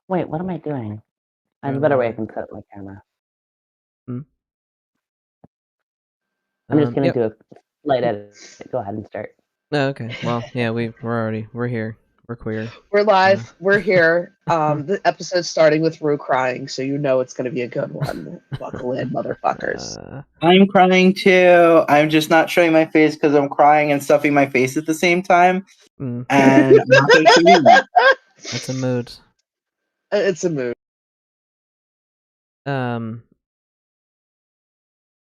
Wait, what am I doing? There's a better way I can set up my camera. I'm just gonna Yep. do a slight edit. Go ahead and start. Oh, okay. Well, yeah, we're here. We're queer. We're live. We're here. The episode's starting with Rue crying, so you know it's going to be a good one. Buckle in, motherfuckers. I'm crying too. I'm just not showing my face because I'm crying and stuffing my face at the same time. And I'm not going to show you that. That's a mood. It's a mood.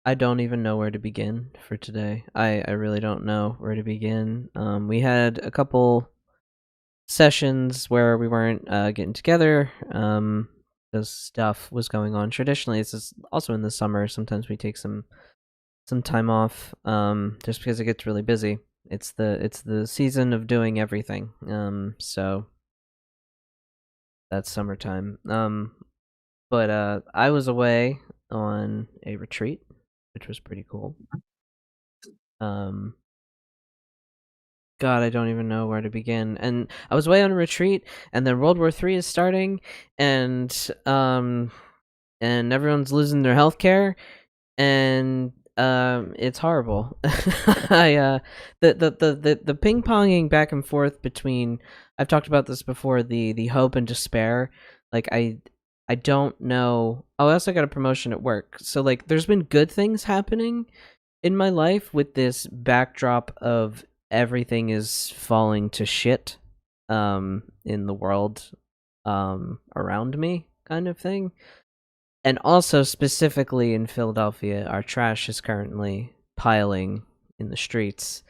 I don't even know where to begin for today. I really don't know where to begin. We had a couple sessions where we weren't getting together because stuff was going on. Traditionally, it's also in the summer. Sometimes we take some time off just because it gets really busy. It's the season of doing everything. So that's summertime. But I was away on a retreat, which was pretty cool. God, I don't even know where to begin. And I was away on a retreat, and then World War III is starting, and everyone's losing their healthcare, and it's horrible. The ping ponging back and forth between, I've talked about this before, the hope and despair. Like I don't know. Oh, I also got a promotion at work, so like there's been good things happening in my life with this backdrop of everything is falling to shit in the world around me, kind of thing. And also specifically in Philadelphia, our trash is currently piling in the streets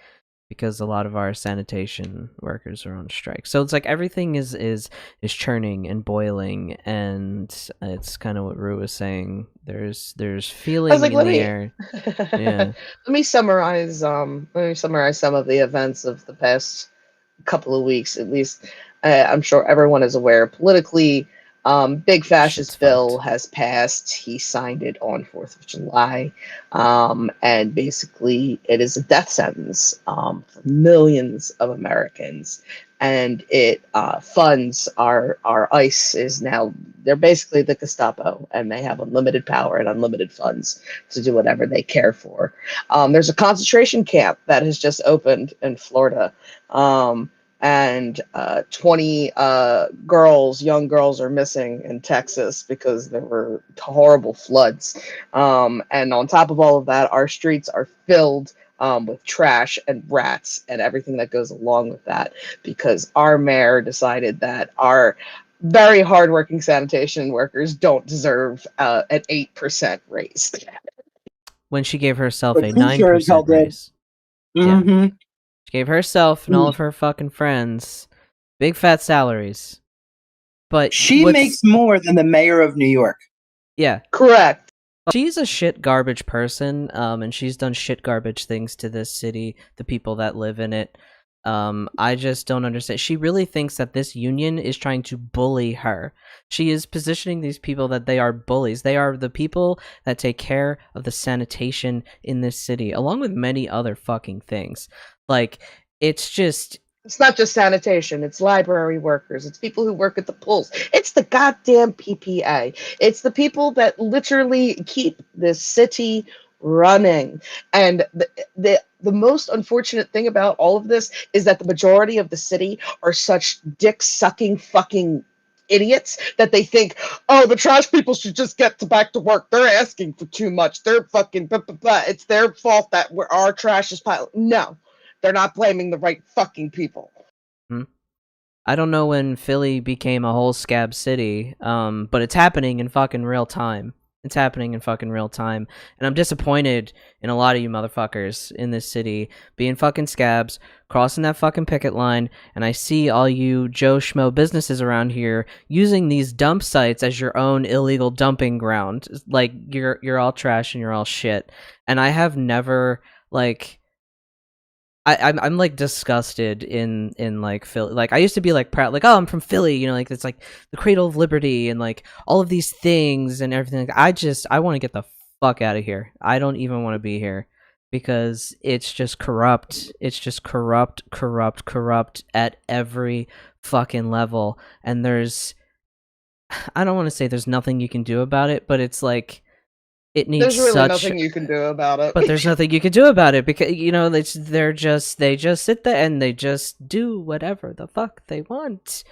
because a lot of our sanitation workers are on strike. So it's like everything is churning and boiling, and it's kind of what Rue was saying. There's feeling in the air. Yeah. Let me summarize some of the events of the past couple of weeks. At least I'm sure everyone is aware politically. Big fascist bill has passed. He signed it on 4th of July. And basically it is a death sentence for millions of Americans. And it funds our ICE is now, they're basically the Gestapo, and they have unlimited power and unlimited funds to do whatever they care for. There's a concentration camp that has just opened in Florida. And 20 young girls are missing in Texas because there were horrible floods. And on top of all of that, our streets are filled with trash and rats and everything that goes along with that, because our mayor decided that our very hardworking sanitation workers don't deserve an 8% raise. When she gave herself a 9% raise. Mm-hmm. Yeah. She gave herself and all of her fucking friends big fat salaries. But she makes more than the mayor of New York. Yeah. Correct. She's a shit garbage person, and she's done shit garbage things to this city, the people that live in it. I just don't understand. She really thinks that this union is trying to bully her. She is positioning these people that they are bullies. They are the people that take care of the sanitation in this city, along with many other fucking things. Like, it's just... It's not just sanitation, it's library workers, it's people who work at the pools, it's the goddamn PPA. It's the people that literally keep this city running. And the most unfortunate thing about all of this is that the majority of the city are such dick-sucking fucking idiots that they think, oh, the trash people should just get back to work. They're asking for too much. They're fucking blah, blah, blah. It's their fault that our trash is piling. No. They're not blaming the right fucking people. I don't know when Philly became a whole scab city, but it's happening in fucking real time. It's happening in fucking real time. And I'm disappointed in a lot of you motherfuckers in this city being fucking scabs, crossing that fucking picket line, and I see all you Joe Schmo businesses around here using these dump sites as your own illegal dumping ground. Like, you're all trash and you're all shit. And I have never, like... I'm like disgusted in like Philly. Like, I used to be like proud, like, oh, I'm from Philly, you know, like it's like the cradle of liberty and like all of these things and everything. Like, I want to get the fuck out of here. I don't even want to be here because it's just corrupt. It's just corrupt at every fucking level. And there's I don't want to say there's nothing you can do about it, but it's like it needs There's really such. nothing you can do about it. But there's nothing you can do about it because they just sit there and they just do whatever the fuck they want.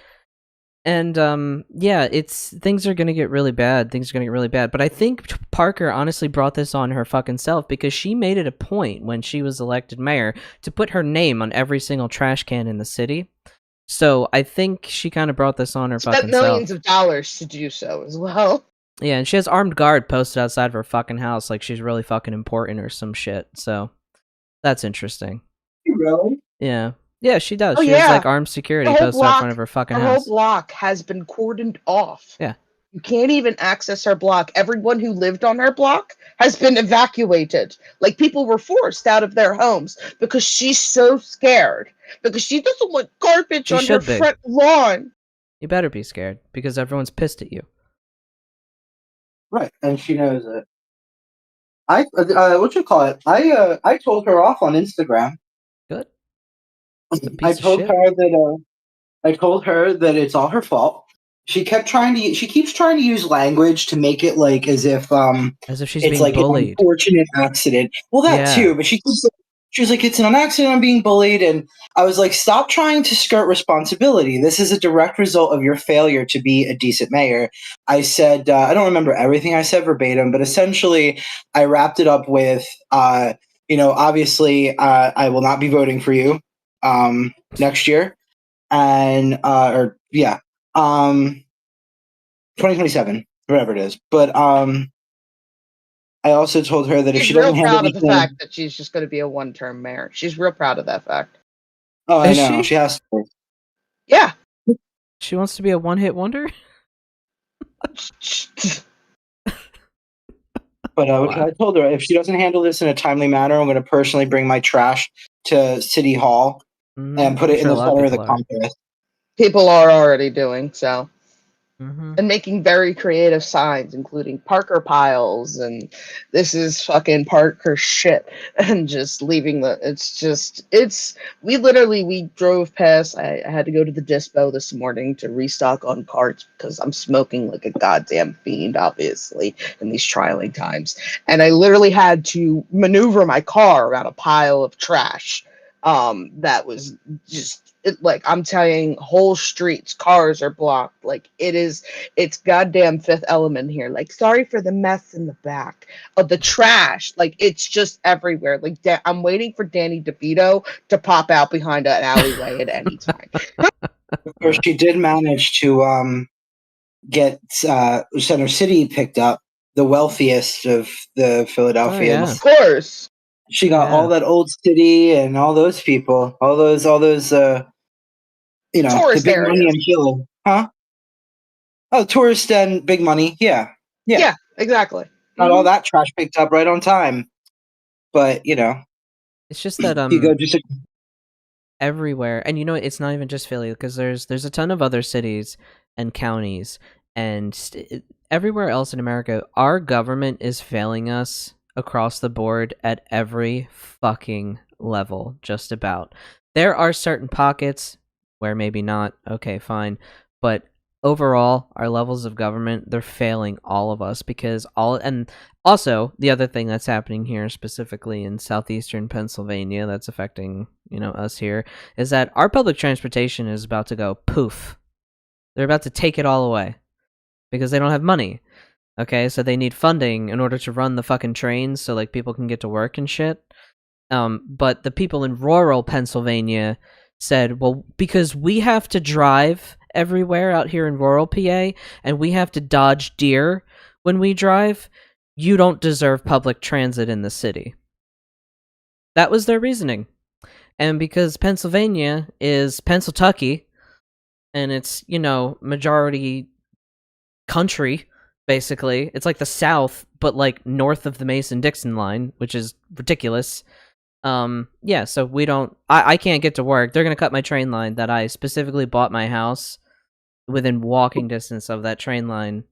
And yeah, things are gonna get really bad. Things are gonna get really bad. But I think Parker honestly brought this on her fucking self because she made it a point when she was elected mayor to put her name on every single trash can in the city. So I think she kind of brought this on her Spent fucking millions self. of dollars to do so as well. Yeah, and she has armed guard posted outside of her fucking house like she's really fucking important or some shit. So that's interesting. Really? Yeah. Yeah, she does. Oh, She has like armed security posted out front of her fucking Her whole house. block has been cordoned off. Yeah. You can't even access her block. Everyone who lived on her block has been evacuated. Like, people were forced out of their homes because she's so scared. Because she doesn't want garbage on her front lawn. You better be scared because everyone's pissed at you. Right, and she knows it. What you call it? I told her off on Instagram. Good. I told her that it's all her fault. She keeps trying to use language to make it like as if she's it's being like bullied. An unfortunate accident. Well, that too, but she was like, it's an accident, I'm being bullied, and I was like, stop trying to skirt responsibility. This is a direct result of your failure to be a decent mayor. I said, I don't remember everything I said verbatim, but essentially I wrapped it up with, obviously I will not be voting for you next year. And 2027, whatever it is. But I also told her that if she doesn't handle proud of the fact that she's just going to be a one-term mayor. She's real proud of that fact. Oh, I know. She has to. Yeah. She wants to be a one-hit wonder? But I told her, if she doesn't handle this in a timely manner, I'm going to personally bring my trash to City Hall and put it in the center of the contest. People are already doing so. Mm-hmm. And making very creative signs, including Parker piles, and this is fucking Parker shit, and just leaving we drove past. I had to go to the dispo this morning to restock on carts because I'm smoking like a goddamn fiend, obviously, in these trying times. And I literally had to maneuver my car around a pile of trash. That was just. I'm telling you, whole streets, cars are blocked. Like, it's goddamn Fifth Element here. Like, sorry for the mess in the back of the trash. Like, it's just everywhere. Like, I'm waiting for Danny DeVito to pop out behind an alleyway at any time. Of course, she did manage to get Center City picked up, the wealthiest of the Philadelphians. Of course. She got all that old city and all those people, all those tourist the big areas. Money and Philly, huh? Oh, tourist and big money, yeah, exactly. Got all that trash picked up right on time, but it's just that you go just everywhere, and it's not even just Philly because there's a ton of other cities and counties and everywhere else in America. Our government is failing us across the board at every fucking level, just about. There are certain pockets where maybe not, okay, fine, but overall, our levels of government, they're failing all of us and also, the other thing that's happening here, specifically in southeastern Pennsylvania, that's affecting, us here, is that our public transportation is about to go poof. They're about to take it all away because they don't have money. Okay, so they need funding in order to run the fucking trains so like people can get to work and shit. But the people in rural Pennsylvania said, well, because we have to drive everywhere out here in rural PA and we have to dodge deer when we drive, you don't deserve public transit in the city. That was their reasoning. And because Pennsylvania is Pennsyltucky and it's, majority country, basically. It's like the South, but like north of the Mason-Dixon line, which is ridiculous. So we don't... I can't get to work. They're going to cut my train line that I specifically bought my house within walking distance of that train line,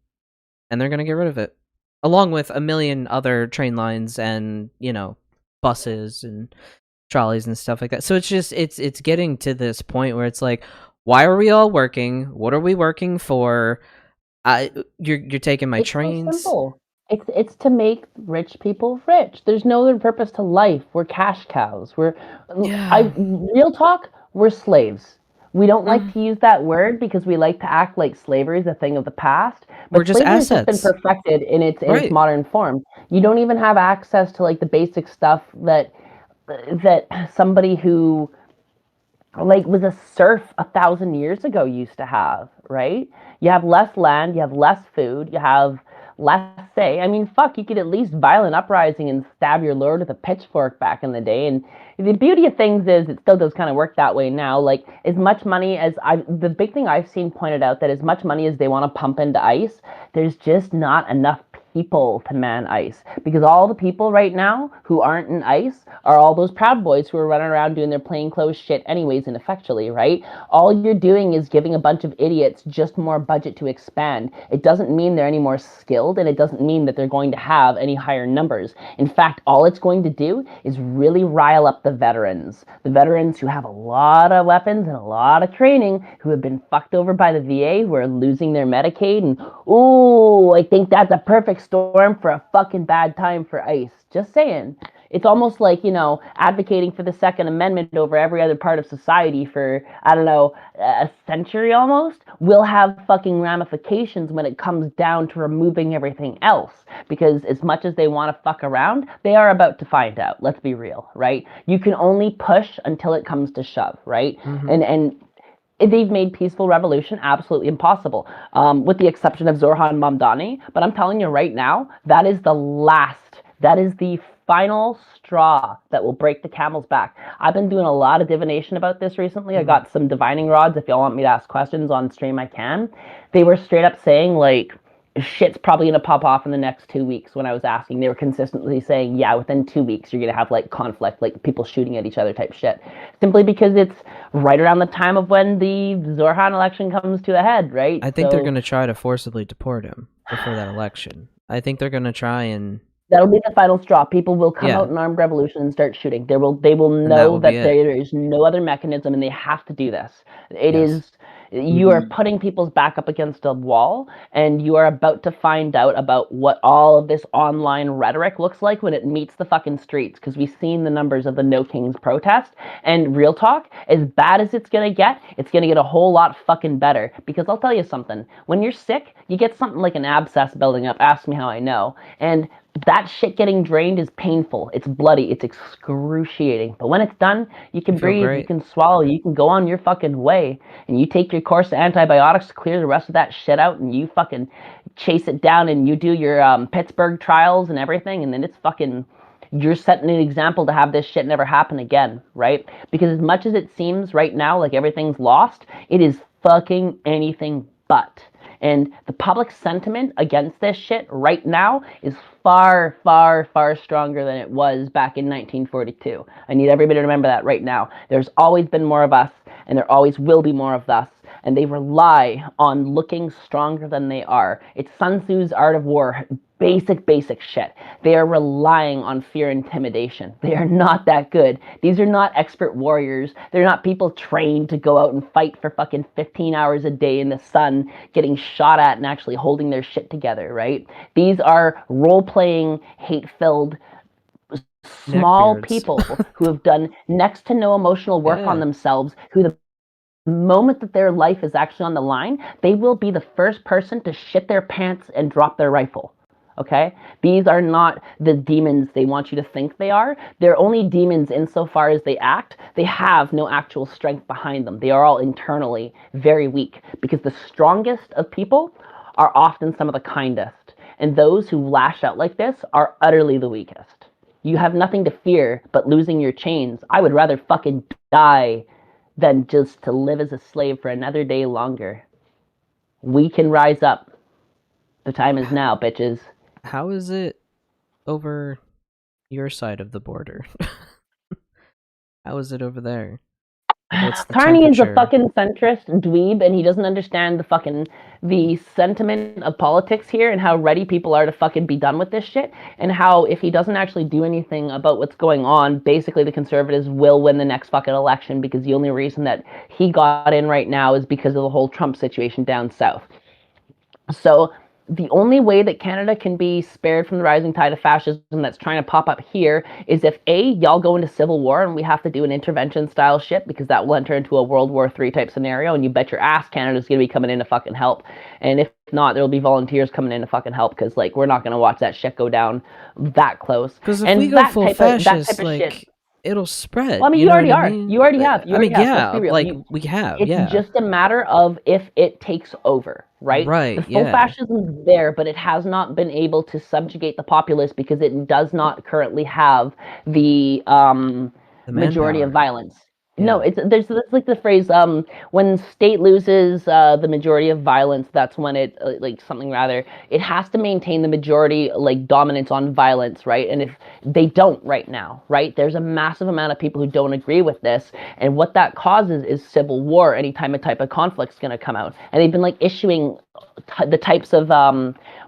and they're going to get rid of it. Along with a million other train lines and, buses and trolleys and stuff like that. So it's just... It's getting to this point where it's like, why are we all working? What are we working for? You're taking my It's so trains. simple. It's to make rich people rich. There's no other purpose to life. We're cash cows. Real talk, we're slaves. We don't like to use that word because we like to act like slavery is a thing of the past. We're But just slavery has just been assets. perfected in its Right. modern form. You don't even have access to like the basic stuff that somebody who like was a serf 1,000 years ago used to have, right? You have less land, you have less food, you have less say. I mean, fuck, you could at least violent uprising and stab your lord with a pitchfork back in the day. And the beauty of things is it still does kind of work that way now. Like as much money as the big thing I've seen pointed out that as much money as they want to pump into ICE, there's just not enough people to man ICE, because all the people right now who aren't in ICE are all those Proud Boys who are running around doing their plainclothes shit anyways ineffectually, right? All you're doing is giving a bunch of idiots just more budget to expand. It doesn't mean they're any more skilled, and it doesn't mean that they're going to have any higher numbers. In fact, all it's going to do is really rile up the veterans who have a lot of weapons and a lot of training, who have been fucked over by the VA, who are losing their Medicaid, and ooh, I think that's a perfect storm for a fucking bad time for ICE. Just saying. It's almost like, advocating for the Second Amendment over every other part of society for, I don't know, a century almost, will have fucking ramifications when it comes down to removing everything else. Because as much as they want to fuck around, they are about to find out. Let's be real, right? You can only push until it comes to shove, right? And they've made peaceful revolution absolutely impossible, with the exception of Zorhan Mamdani. But I'm telling you right now, that is the final straw that will break the camel's back. I've been doing a lot of divination about this recently. I got some divining rods. If y'all want me to ask questions on stream, I can. They were straight up saying, like, shit's probably going to pop off in the next 2 weeks. When I was asking, they were consistently saying, yeah, within 2 weeks, you're going to have, like, conflict, like people shooting at each other type shit. Simply because it's right around the time of when the Zorhan election comes to a head, right? I think they're going to try to forcibly deport him before that election. I think they're going to try and... That'll be the final straw. People will come out in armed revolution and start shooting. They will know that there is no other mechanism, and they have to do this. You are putting people's back up against a wall, and you are about to find out about what all of this online rhetoric looks like when it meets the fucking streets, because we've seen the numbers of the No Kings protest, and real talk, as bad as it's going to get a whole lot fucking better, because I'll tell you something. When you're sick, you get something like an abscess building up. Ask me how I know. And that shit getting drained is painful. It's bloody. It's excruciating. But when it's done, you can breathe, you can swallow, you can go on your fucking way. And you take your course of antibiotics to clear the rest of that shit out, and you fucking chase it down, and you do your Pittsburgh trials and everything, and then it's fucking... You're setting an example to have this shit never happen again, right? Because as much as it seems right now like everything's lost, it is fucking anything but. And the public sentiment against this shit right now is far, far, far stronger than it was back in 1942. I need everybody to remember that right now. There's always been more of us, and there always will be more of us. And they rely on looking stronger than they are. It's Sun Tzu's Art of War. Basic shit. They are relying on fear and intimidation. They are not that good. These are not expert warriors. They're not people trained to go out and fight for fucking 15 hours a day in the sun, getting shot at and actually holding their shit together, right? These are role-playing, hate-filled, small people who have done next to no emotional work on themselves, who the moment that their life is actually on the line, they will be the first person to shit their pants and drop their rifle. Okay? These are not the demons they want you to think they are. They're only demons insofar as they act. They have no actual strength behind them. They are all internally very weak, because the strongest of people are often some of the kindest. And those who lash out like this are utterly the weakest. You have nothing to fear but losing your chains. I would rather fucking die than just to live as a slave for another day longer. We can rise up. The time is now, bitches. How is it over your side of the border? How is it over there? Carney is a fucking centrist dweeb, and he doesn't understand the sentiment of politics here, and how ready people are to fucking be done with this shit, and how if he doesn't actually do anything about what's going on, basically the Conservatives will win the next fucking election, because the only reason that he got in right now is because of the whole Trump situation down south. So the only way that Canada can be spared from the rising tide of fascism that's trying to pop up here is if y'all go into civil war and we have to do an intervention style shit, because that will enter into a World War III type scenario, and you bet your ass Canada's gonna be coming in to fucking help. And if not, there'll be volunteers coming in to fucking help, because like we're not gonna watch that shit go down that close. Because if and we go full fascist, like shit, it'll spread. Well, I mean, you already know what are. I mean? You already have. You already have. yeah, Let's be real. like we have. It's just a matter of if it takes over, right? Right. The full fascism's there, but it has not been able to subjugate the populace because it does not currently have the majority of violence. Yeah. No, there's like the phrase when state loses the majority of violence, that's when it like something rather, it has to maintain the majority like dominance on violence, right? And if they don't right now, right, there's a massive amount of people who don't agree with this, and what that causes is civil war anytime a type of conflict's going to come out. And they've been like issuing the types of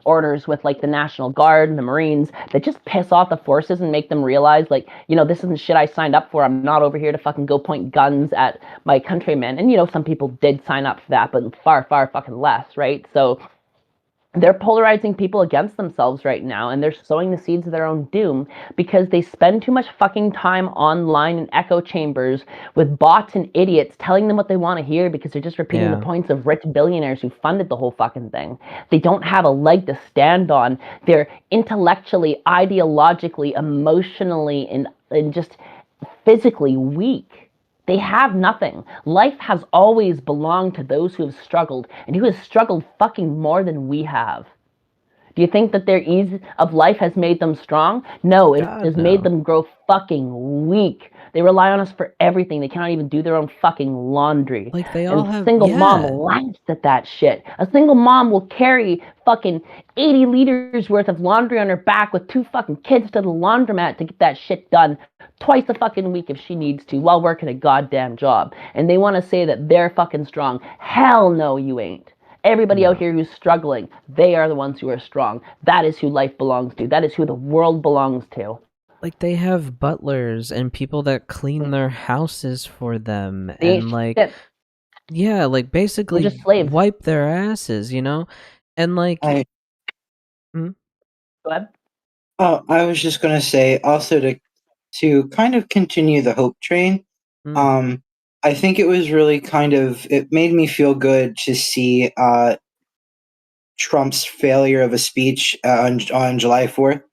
orders with like the National Guard and the Marines that just piss off the forces and make them realize, like, you know, this isn't shit I signed up for. I'm not over here to fucking go point guns at my countrymen. And, you know, some people did sign up for that, but far, far fucking less, right? So they're polarizing people against themselves right now, and they're sowing the seeds of their own doom because they spend too much fucking time online in echo chambers with bots and idiots telling them what they want to hear because they're just repeating the points of rich billionaires who funded the whole fucking thing. They don't have a leg to stand on. They're intellectually, ideologically, emotionally, and just physically weak. They have nothing. Life has always belonged to those who have struggled, and who have struggled fucking more than we have. Do you think that their ease of life has made them strong? No, it has made them grow fucking weak. They rely on us for everything. They cannot even do their own fucking laundry. Like they all have. A single mom laughs at that shit. A single mom will carry fucking 80 liters worth of laundry on her back with 2 fucking kids to the laundromat to get that shit done twice a fucking week if she needs to while working a goddamn job. And they want to say that they're fucking strong. Hell no, you ain't. Everybody out here who's struggling, they are the ones who are strong. That is who life belongs to. That is who the world belongs to. Like, they have butlers and people that clean their houses for them. And, like, yeah, like, basically just slaves. Wipe their asses, you know? And, like... Go ahead. Oh, I was just going to say, also to kind of continue the hope train, I think it was really it made me feel good to see Trump's failure of a speech on July 4th.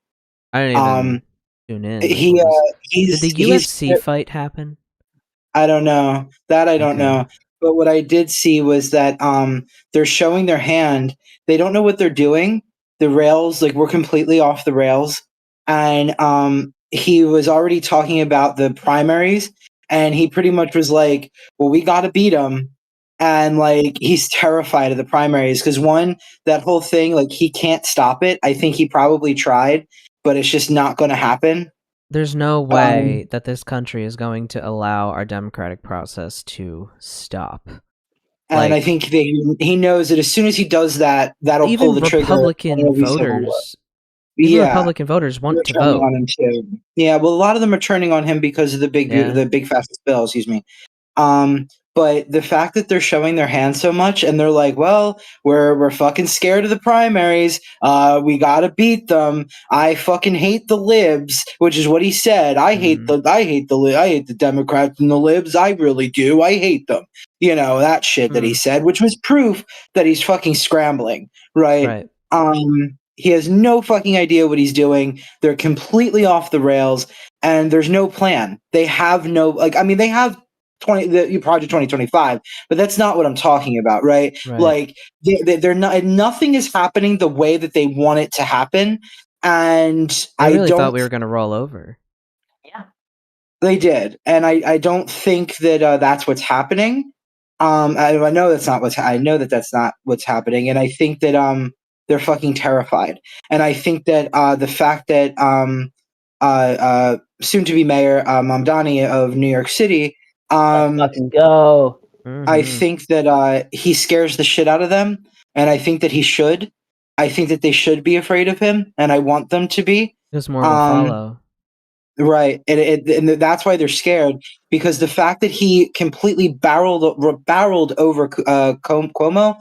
I didn't even tune in. Did the UFC fight happen? I don't know. That I don't know. But what I did see was that they're showing their hand. They don't know what they're doing. The rails, like, we're completely off the rails. And he was already talking about the primaries, and he pretty much was like, well, we got to beat them. And, like, he's terrified of the primaries because, one, that whole thing, like, he can't stop it. I think he probably tried, but it's just not going to happen. There's no way that this country is going to allow our democratic process to stop. And I think he knows that as soon as he does that, that'll pull the trigger. Republican voters want to vote on him too. Yeah, well, a lot of them are turning on him because of the big fascist bill. Excuse me. But the fact that they're showing their hands so much, and they're like, "Well, we're fucking scared of the primaries. We gotta beat them. I fucking hate the libs," which is what he said. I hate the Democrats and the libs. I really do. I hate them. You know, that shit that he said, which was proof that he's fucking scrambling, right? He has no fucking idea what he's doing. They're completely off the rails, and there's no plan. They have no, like, I mean, they have Project 2025, but that's not what I'm talking about, right? Like, they're not, nothing is happening the way that they want it to happen, and I really thought we were going to roll over. Yeah, they did, and I don't think that that's what's happening. I know that's not that's not what's happening, and I think that they're fucking terrified, and I think that the fact that soon-to-be Mayor Mamdani of New York City. Let's fucking go. I think that he scares the shit out of them, and I think that he should. I think that they should be afraid of him, and I want them to be. Because more will follow. Right, and that's why they're scared, because the fact that he completely barreled over Cuomo,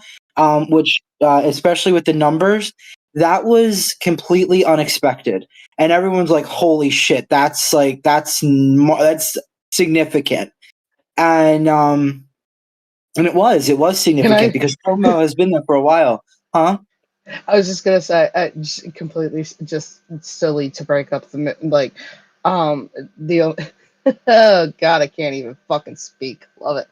which especially with the numbers, that was completely unexpected, and everyone's like, "Holy shit, that's significant," and it was significant because Cuomo has been there for a while, huh? I was just gonna say, completely just silly to break up the the. Oh God, I can't even fucking speak. Love it.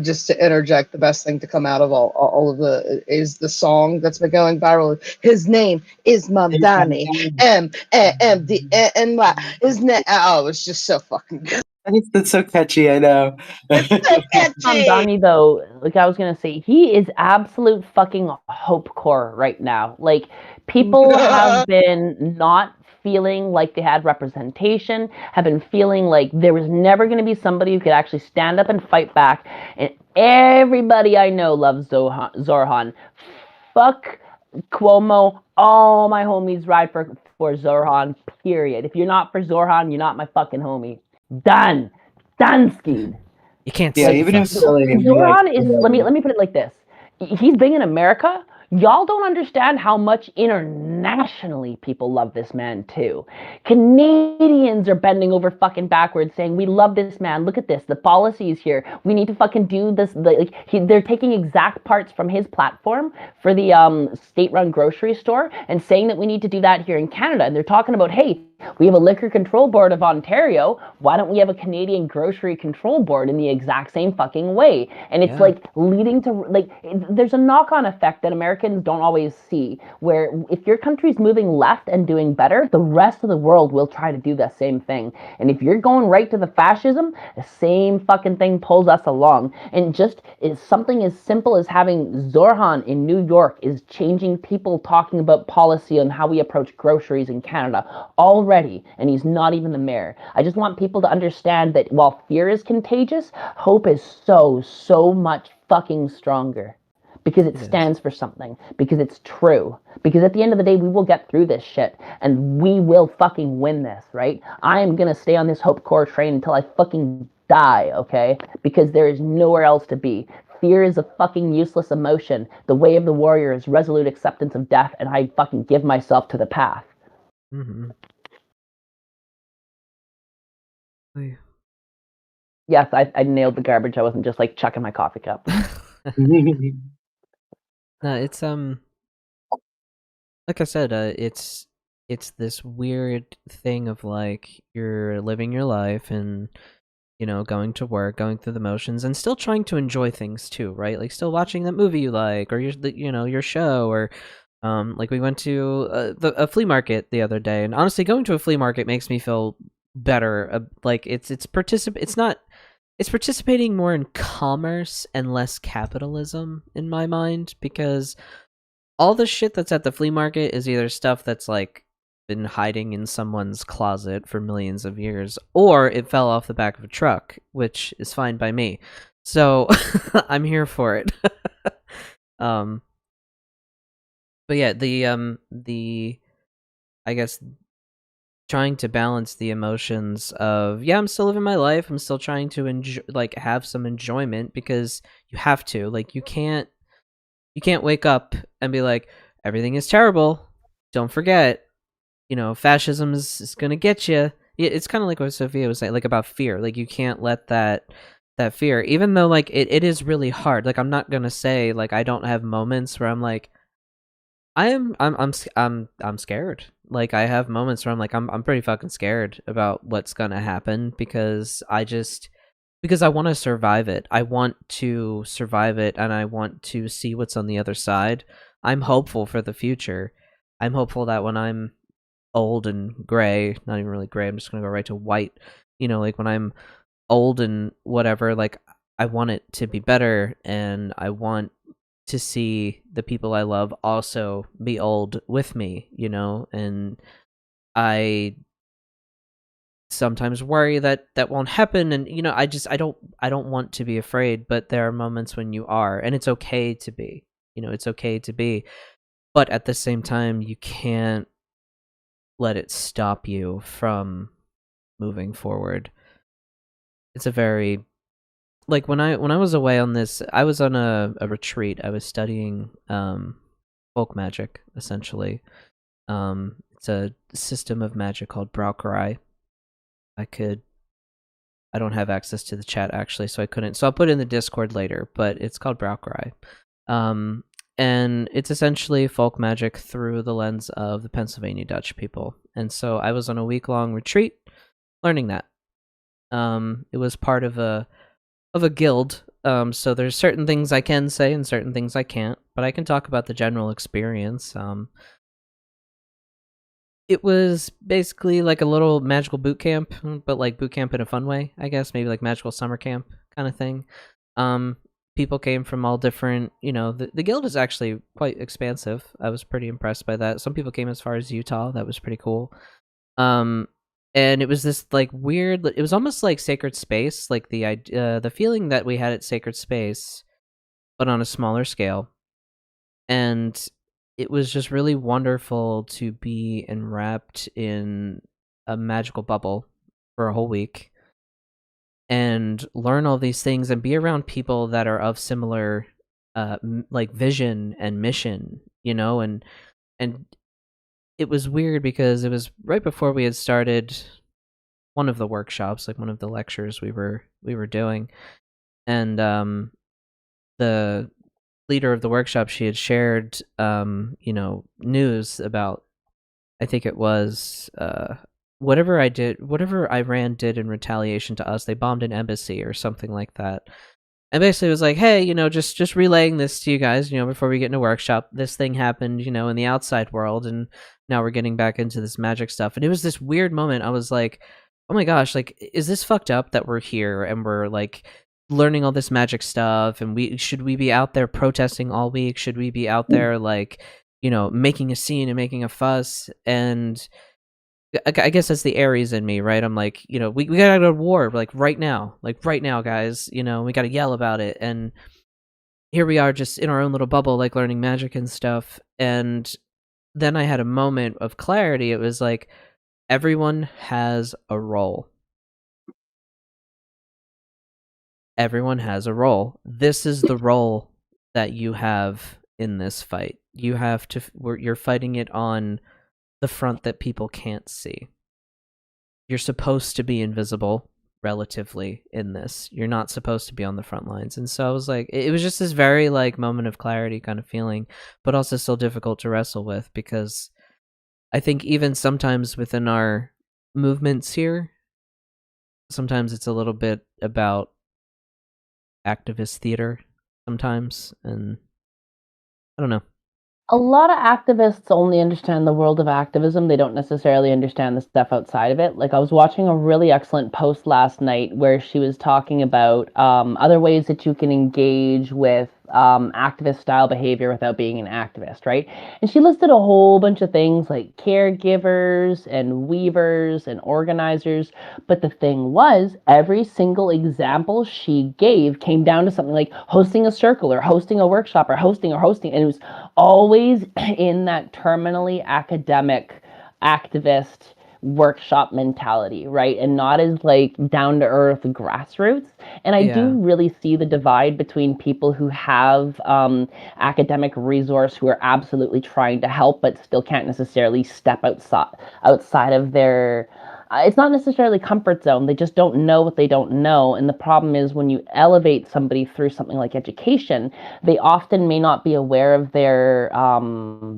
Just to interject, the best thing to come out of all of is the song that's been going viral. His name is Mamdani. MMDNY. His name. Oh, it's just so fucking good. That's so catchy. I know. It's so catchy. Donnie, though, like I was gonna say, he is absolute fucking hope core right now. Like, people have been not feeling like they had representation, have been feeling like there was never going to be somebody who could actually stand up and fight back. And everybody I know loves Zorhan. Fuck Cuomo. All my homies ride for Zorhan, period. If you're not for Zorhan, you're not my fucking homie. Done. Done skied. You can't say even if Zorhan is, let me put it like this. He's big in America. Y'all don't understand how much internationally people love this man too. Canadians are bending over fucking backwards saying, we love this man. Look at this. The policies here. We need to fucking do this. They're taking exact parts from his platform for the state-run grocery store and saying that we need to do that here in Canada. And they're talking about, hey, we have a liquor control board of Ontario. Why don't we have a Canadian grocery control board in the exact same fucking way? And it's like leading to, like, there's a knock-on effect that Americans don't always see, where if your country's moving left and doing better, the rest of the world will try to do the same thing. And if you're going right to the fascism, the same fucking thing pulls us along. And just is something as simple as having Zorhan in New York is changing people talking about policy on how we approach groceries in Canada already, and he's not even the mayor. I just want people to understand that while fear is contagious, hope is so much fucking stronger. Because it stands for something. Because it's true. Because at the end of the day, we will get through this shit. And we will fucking win this, right? I am gonna stay on this hope core train until I fucking die, okay? Because there is nowhere else to be. Fear is a fucking useless emotion. The way of the warrior is resolute acceptance of death, and I fucking give myself to the path. Mm-hmm. Yes, I nailed the garbage. I wasn't just like chucking my coffee cup. No, it's like I said, it's this weird thing of like you're living your life and going to work, going through the motions, and still trying to enjoy things too, right? Like still watching that movie you like, or your show, or like we went to a flea market the other day, and honestly, going to a flea market makes me feel better. Like it's participating more in commerce and less capitalism in my mind, because all the shit that's at the flea market is either stuff that's like been hiding in someone's closet for millions of years, or it fell off the back of a truck, which is fine by me. So I'm here for it. But yeah, the I guess trying to balance the emotions of I'm still living my life, I'm still trying to enjoy, like have some enjoyment, because you have to, like you can't wake up and be like everything is terrible. Don't forget, fascism is gonna get you. It's kind of like what Sophia was saying, like about fear. Like you can't let that fear, even though like it is really hard. Like I'm not gonna say like I don't have moments where I'm like I'm scared. Like I have moments where I'm like I'm pretty fucking scared about what's gonna happen, because I want to survive it. I want to survive it, and I want to see what's on the other side. I'm hopeful for the future. I'm hopeful that when I'm old and gray, not even really gray, I'm just gonna go right to white. Like when I'm old and whatever, like I want it to be better, and I want to see the people I love also be old with me, and I sometimes worry that won't happen, and I don't want to be afraid, but there are moments when you are, and it's okay to be. It's okay to be, but at the same time you can't let it stop you from moving forward. It's a very, like, when I was away on this, I was on a retreat. I was studying folk magic, essentially. It's a system of magic called Braucherei. I don't have access to the chat, actually, so I couldn't. So I'll put it in the Discord later, but it's called Braucherei. And it's essentially folk magic through the lens of the Pennsylvania Dutch people. And so I was on a week-long retreat learning that. It was part of a guild, so there's certain things I can say and certain things I can't, but I can talk about the general experience. It was basically like a little magical boot camp, but like boot camp in a fun way, I guess. Maybe like magical summer camp kind of thing. People came from all different, the guild is actually quite expansive. I was pretty impressed by that. Some people came as far as Utah. That was pretty cool. And it was this like weird, it was almost like Sacred Space, like the feeling that we had at Sacred Space, but on a smaller scale. And it was just really wonderful to be enwrapped in a magical bubble for a whole week and learn all these things and be around people that are of similar like vision and mission, and it was weird because it was right before we had started one of the workshops, like one of the lectures we were doing, and the leader of the workshop, she had shared news about, I think it was whatever Iran did in retaliation to us. They bombed an embassy or something like that. And basically it was like, hey, just relaying this to you guys, before we get into workshop, this thing happened, in the outside world, and now we're getting back into this magic stuff. And it was this weird moment. I was like, oh my gosh, like, is this fucked up that we're here and we're like learning all this magic stuff, and should we be out there protesting all week? Should we be out there like, making a scene and making a fuss? And I guess that's the Aries in me, right? I'm like, we gotta go to war, like right now, guys, we gotta yell about it. And here we are just in our own little bubble, like learning magic and stuff. And then I had a moment of clarity. It was like, everyone has a role. Everyone has a role. This is the role that you have in this fight. You're fighting it on the front that people can't see. You're supposed to be invisible, relatively, in this. You're not supposed to be on the front lines. And so I was like, it was just this very like moment of clarity kind of feeling, but also still difficult to wrestle with, because I think even sometimes within our movements here, sometimes it's a little bit about activist theater sometimes, and I don't know. A lot of activists only understand the world of activism. They don't necessarily understand the stuff outside of it. Like, I was watching a really excellent post last night where she was talking about other ways that you can engage with activist style behavior without being an activist, right? And she listed a whole bunch of things like caregivers and weavers and organizers. But the thing was, every single example she gave came down to something like hosting a circle or hosting a workshop or hosting. And it was always in that terminally academic activist workshop mentality, right? And not as like down to earth grassroots. And I do really see the divide between people who have academic resource, who are absolutely trying to help but still can't necessarily step outside of their it's not necessarily comfort zone. They just don't know what they don't know. And the problem is, when you elevate somebody through something like education, they often may not be aware of their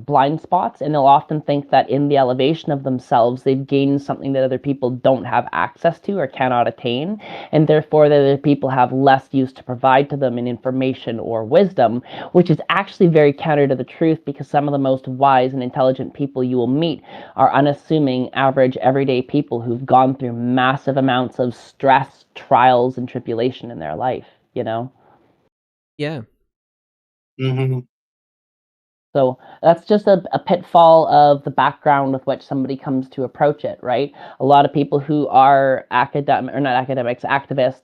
blind spots, and they'll often think that in the elevation of themselves, they've gained something that other people don't have access to or cannot attain, and therefore that other people have less use to provide to them in information or wisdom, which is actually very counter to the truth, because some of the most wise and intelligent people you will meet are unassuming, average, everyday people who've gone through massive amounts of stress, trials, and tribulation in their life, Yeah. Mm-hmm. So that's just a pitfall of the background with which somebody comes to approach it, right? A lot of people who are activists,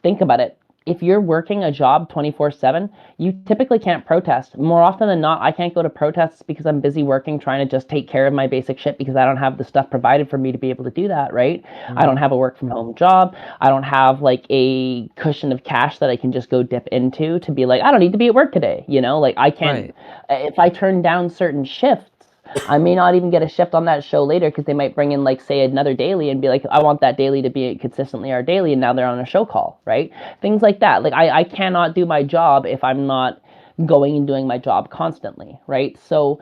think about it. if you're working a job 24/7, you typically can't protest. More often than not, I can't go to protests because I'm busy working, trying to just take care of my basic shit because I don't have the stuff provided for me to be able to do that, right? I don't have a work from home job. I don't have like a cushion of cash that I can just go dip into to be like, I don't need to be at work today, you know? Like I can't, if I turn down certain shifts, I may not even get a shift on that show later because they might bring in, like, say, another daily and be like, I want that daily to be consistently our daily, and now they're on a show call, right? Things like that. Like, I cannot do my job if I'm not going and doing my job constantly, right? So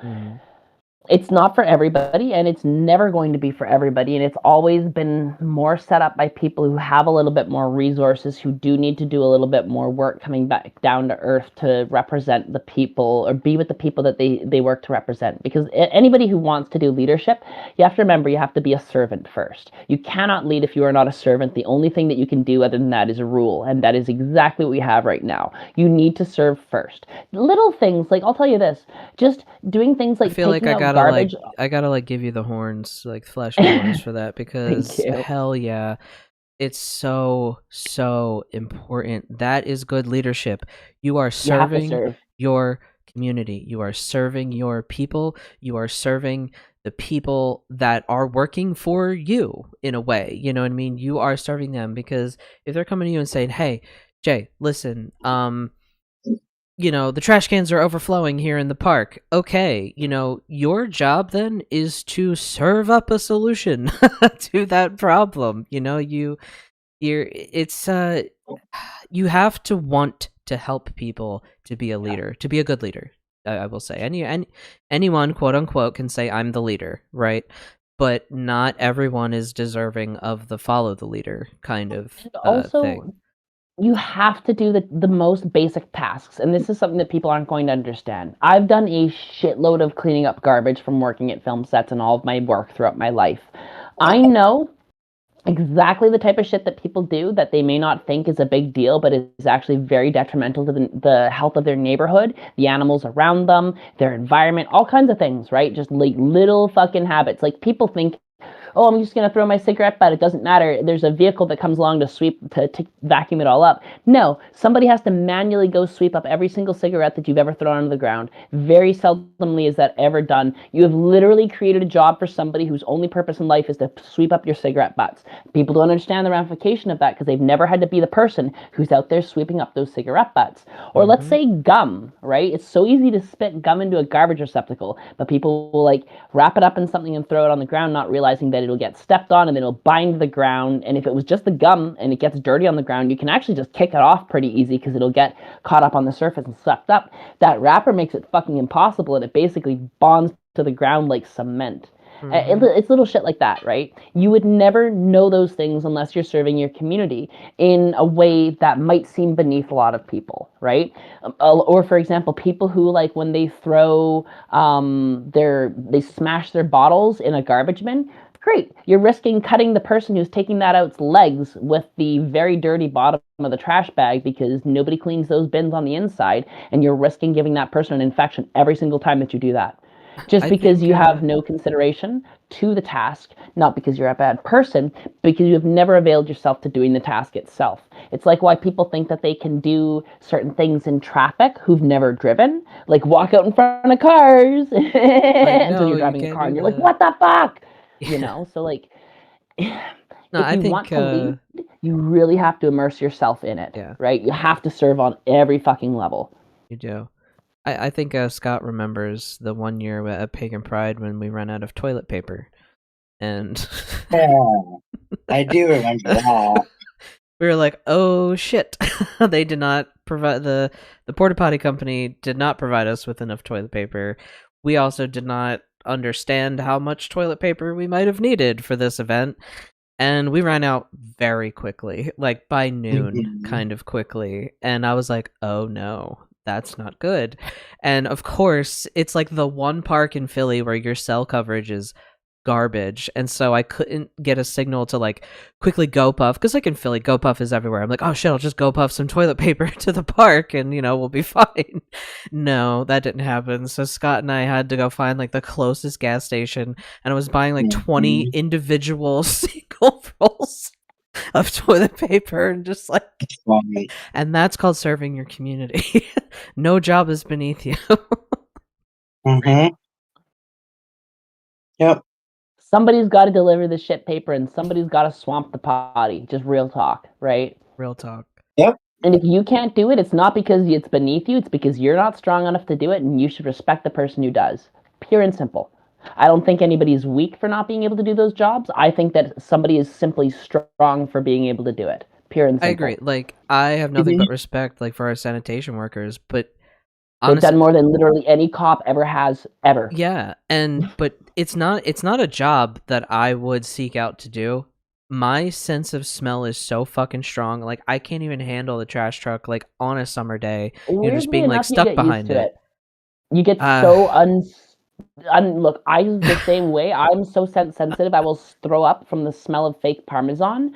it's not for everybody, and it's never going to be for everybody, and it's always been more set up by people who have a little bit more resources, who do need to do a little bit more work coming back down to earth to represent the people or be with the people that they work to represent. Because anybody who wants to do leadership, you have to remember you have to be a servant first. You cannot lead if you are not a servant. The only thing that you can do other than that is a rule, and that is exactly what we have right now. You need to serve first. Little things, like, I'll tell you this, just doing things like I feel like garbage. I gotta give you the horns, like flash horns for that, because hell yeah, it's so important. That is good leadership. You are serving your community. You are serving your people. You are serving the people that are working for you in a way. You know what I mean? You are serving them, because if they're coming to you and saying, "Hey, Jay, listen, you know, the trash cans are overflowing here in the park." Okay, you know, your job then is to serve up a solution to that problem. You know, you have to want to help people to be a leader, to be a good leader. I will say, anyone, quote unquote, can say I'm the leader, right? But not everyone is deserving of the follow the leader kind of thing. You have to do the most basic tasks, and this is something that people aren't going to understand. I've done a shitload of cleaning up garbage from working at film sets and all of my work throughout my life. I know exactly the type of shit that people do that they may not think is a big deal, but is actually very detrimental to the health of their neighborhood, the animals around them, their environment, all kinds of things, right? Just like little fucking habits. Like, people think, oh, I'm just going to throw my cigarette butt. It doesn't matter. There's a vehicle that comes along to vacuum it all up. No, somebody has to manually go sweep up every single cigarette that you've ever thrown onto the ground. Very seldomly is that ever done. You have literally created a job for somebody whose only purpose in life is to sweep up your cigarette butts. People don't understand the ramification of that because they've never had to be the person who's out there sweeping up those cigarette butts. Or let's say gum, right? It's so easy to spit gum into a garbage receptacle, but people will like wrap it up in something and throw it on the ground, not realizing that it'll get stepped on and then it'll bind to the ground. And if it was just the gum and it gets dirty on the ground, you can actually just kick it off pretty easy because it'll get caught up on the surface and sucked up. That wrapper makes it fucking impossible, and it basically bonds to the ground like cement. It's little shit like that, right? You would never know those things unless you're serving your community in a way that might seem beneath a lot of people, right? Or for example, people who, like, when they throw they smash their bottles in a garbage bin. Great, you're risking cutting the person who's taking that out's legs with the very dirty bottom of the trash bag because nobody cleans those bins on the inside, and you're risking giving that person an infection every single time that you do that. Just because you have no consideration to the task, not because you're a bad person, because you have never availed yourself to doing the task itself. It's like why people think that they can do certain things in traffic who've never driven, like walk out in front of cars until you're driving a car and you're like, what the fuck? You know, so like, if you want to lead, you really have to immerse yourself in it, right? You have to serve on every fucking level. You do. I think Scott remembers the one year at Pagan Pride when we ran out of toilet paper, and I do remember that. We were like, "Oh shit!" They did not provide the porta potty company did not provide us with enough toilet paper. We also did not understand how much toilet paper we might have needed for this event, and we ran out very quickly, like by noon, kind of quickly. And I was like, "Oh no." That's not good. And of course, it's like the one park in Philly where your cell coverage is garbage, and so I couldn't get a signal to like quickly go puff, because like in Philly, go puff is everywhere. I'm like, oh shit, I'll just go puff some toilet paper to the park and, you know, we'll be fine. No, that didn't happen. So Scott and I had to go find like the closest gas station, and I was buying like 20 individual single rolls of toilet paper and just like, and that's called serving your community. No job is beneath you. Mm-hmm. Yep. Somebody's got to deliver the shit paper, and somebody's got to swamp the potty. Just real talk, right? Real talk. Yep. And if you can't do it, it's not because it's beneath you. It's because you're not strong enough to do it, and you should respect the person who does. Pure and simple. I don't think anybody's weak for not being able to do those jobs. I think that somebody is simply strong for being able to do it. Pure and simple. I agree. Like, I have nothing but respect, like, for our sanitation workers, but honestly, they've done more than literally any cop ever has, ever. Yeah, but it's not a job that I would seek out to do. My sense of smell is so fucking strong. Like, I can't even handle the trash truck, like, on a summer day. Just being, like, stuck behind it. You get so look, I'm the same way. I'm so sensitive. I will throw up from the smell of fake Parmesan.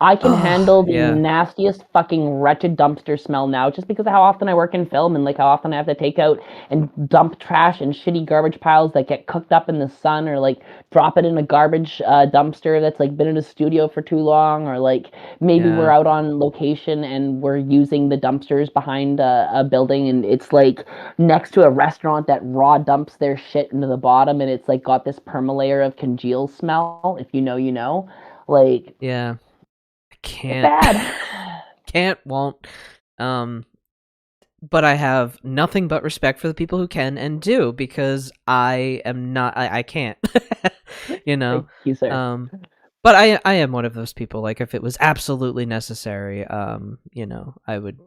I can handle the nastiest fucking wretched dumpster smell now, just because of how often I work in film and like how often I have to take out and dump trash in shitty garbage piles that get cooked up in the sun, or like drop it in a garbage dumpster that's like been in a studio for too long, or like maybe we're out on location and we're using the dumpsters behind a building and it's like next to a restaurant that raw dumps their shit into the bottom and it's like got this permalayer of congeal smell. If you know, you know. Like, yeah. Can't, won't. But I have nothing but respect for the people who can and do, because I am not. I can't. You know. Thank you, sir. But I am one of those people. Like, if it was absolutely necessary, you know, I would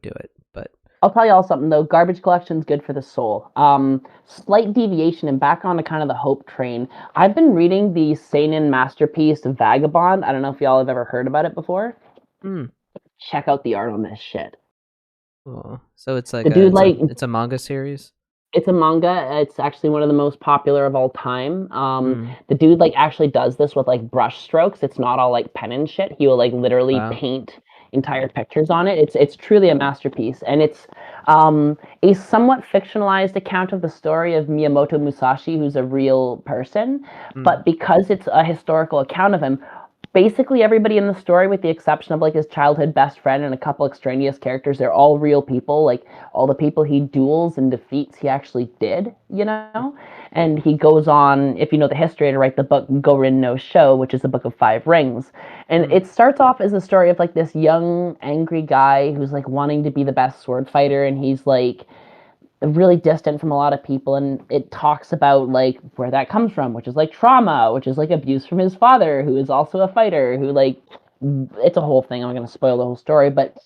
do it. But I'll tell you all something though. Garbage collection's good for the soul. Slight deviation and back on to kind of the hope train. I've been reading the seinen masterpiece Vagabond. I don't know if y'all have ever heard about it before. Check out the art on this shit. Oh, so it's like it's a manga series. It's a manga. It's actually one of the most popular of all time. The dude like actually does this with like brush strokes. It's not all like pen and shit. He will like literally paint entire pictures on it. It's truly a masterpiece, and it's a somewhat fictionalized account of the story of Miyamoto Musashi, who's a real person. But because it's a historical account of him, basically everybody in the story, with the exception of like his childhood best friend and a couple extraneous characters, they're all real people. Like all the people he duels and defeats, he actually did, you know? And he goes on, if you know the history, to write the book Gorin no Sho, which is the Book of Five Rings. And it starts off as a story of like this young, angry guy who's like wanting to be the best sword fighter, and he's like really distant from a lot of people, and it talks about like where that comes from, which is like trauma, which is like abuse from his father, who is also a fighter, who like, it's a whole thing. I'm not going to spoil the whole story, but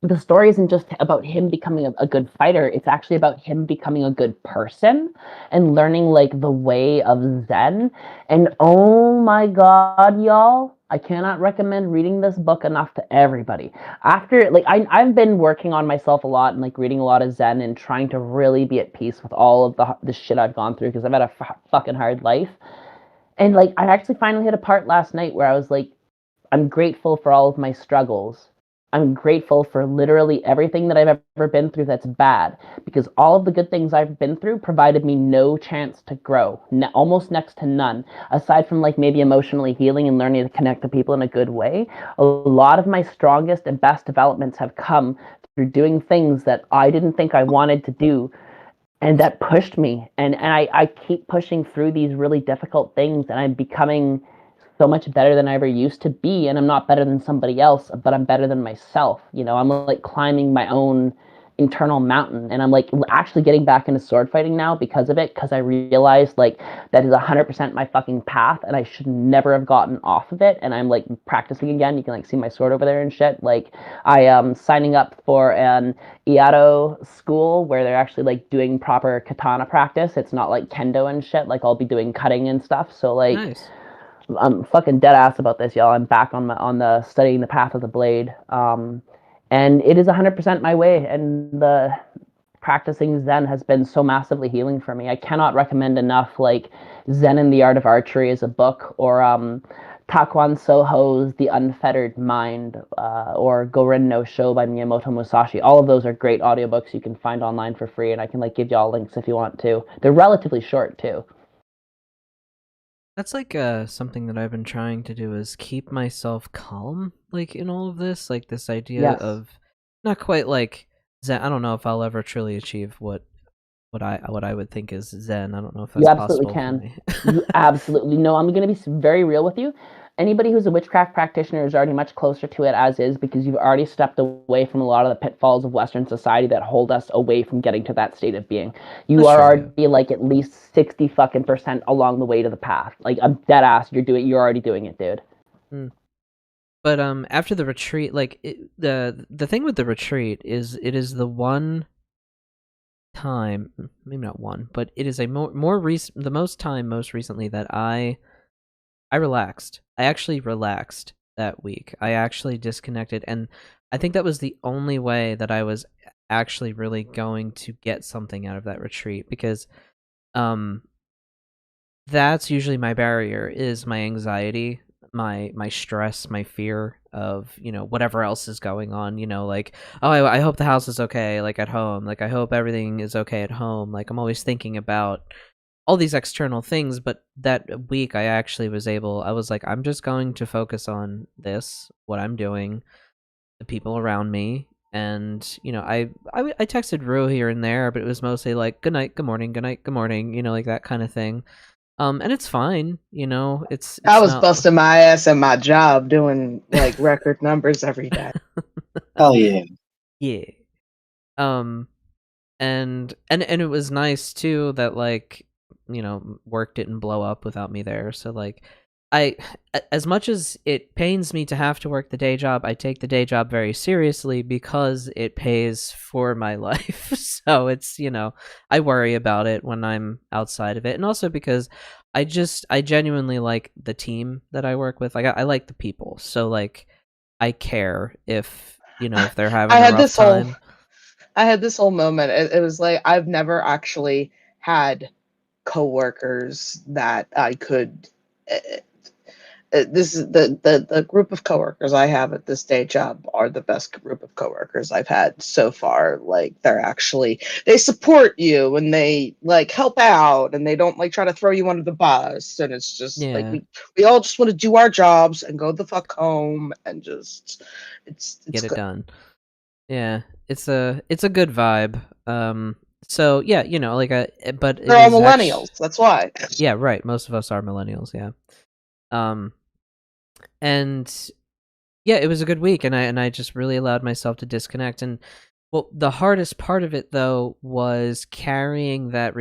the story isn't just about him becoming a good fighter. It's actually about him becoming a good person and learning like the way of Zen. And oh my God, y'all, I cannot recommend reading this book enough to everybody. After like I've been working on myself a lot and like reading a lot of Zen and trying to really be at peace with all of the shit I've gone through, because I've had a fucking hard life. And like I actually finally hit a part last night where I was like, I'm grateful for all of my struggles. I'm grateful for literally everything that I've ever been through that's bad, because all of the good things I've been through provided me no chance to grow, almost next to none, aside from like maybe emotionally healing and learning to connect to people in a good way. A lot of my strongest and best developments have come through doing things that I didn't think I wanted to do, and that pushed me. And I keep pushing through these really difficult things, and I'm becoming so much better than I ever used to be. And I'm not better than somebody else, but I'm better than myself. You know, I'm like climbing my own internal mountain, and I'm like actually getting back into sword fighting now because of it, because I realized like that is 100% my fucking path, and I should never have gotten off of it. And I'm like practicing again. You can like see my sword over there and shit. Like I am signing up for an Iato school where they're actually like doing proper katana practice. It's not like kendo and shit. Like I'll be doing cutting and stuff. So like nice. I'm fucking dead ass about this, y'all. I'm back on the studying the path of the blade, and it is 100% my way. And the practicing Zen has been so massively healing for me. I cannot recommend enough like Zen and the Art of Archery as a book, or Takuan Soho's The Unfettered Mind, or Gorin no Sho by Miyamoto Musashi. All of those are great audiobooks you can find online for free, and I can like give y'all links if you want to. They're relatively short too. That's like something that I've been trying to do is keep myself calm, like in all of this, like this idea of not quite like Zen. I don't know if I'll ever truly achieve what I would think is Zen. I don't know if that's possible for me. You absolutely no. I'm going to be very real with you. Anybody who's a witchcraft practitioner is already much closer to it as is, because you've already stepped away from a lot of the pitfalls of Western society that hold us away from getting to that state of being. You are already like at least 60% along the way to the path. Like, I'm dead ass. You're already doing it, dude. But after the retreat, like the thing with the retreat is it is the one time, maybe not one, but it is a the most recently that I relaxed. I actually relaxed that week. I actually disconnected, and I think that was the only way that I was actually really going to get something out of that retreat, because that's usually my barrier, is my anxiety, my stress, my fear of, whatever else is going on, like, oh, I hope the house is okay, like at home, like I hope everything is okay at home, like I'm always thinking about all these external things. But that week I actually I was like, I'm just going to focus on this, what I'm doing, the people around me. And I texted Rue here and there, but it was mostly like good night, good morning, good night, good morning, like that kind of thing. And it's fine, it's I was busting my ass at my job doing like record numbers every day. Hell yeah. Yeah. And it was nice too that, like, work didn't blow up without me there. So like, as much as it pains me to have to work the day job, I take the day job very seriously because it pays for my life. So it's, I worry about it when I'm outside of it. And also because I genuinely like the team that I work with. Like, I like the people. So like, I care if, if they're having a rough time. I had this whole moment. It was like, I've never actually had coworkers that I could. This is the group of coworkers I have at this day job are the best group of coworkers I've had so far. Like, they support you and they like help out and they don't like try to throw you under the bus. And it's just like we all just want to do our jobs and go the fuck home and just it's get it done. Yeah, it's a good vibe. So yeah, like but they're all millennials. That's why. Yeah, right. Most of us are millennials. Yeah. And yeah, it was a good week, and I just really allowed myself to disconnect. And well, the hardest part of it though was carrying that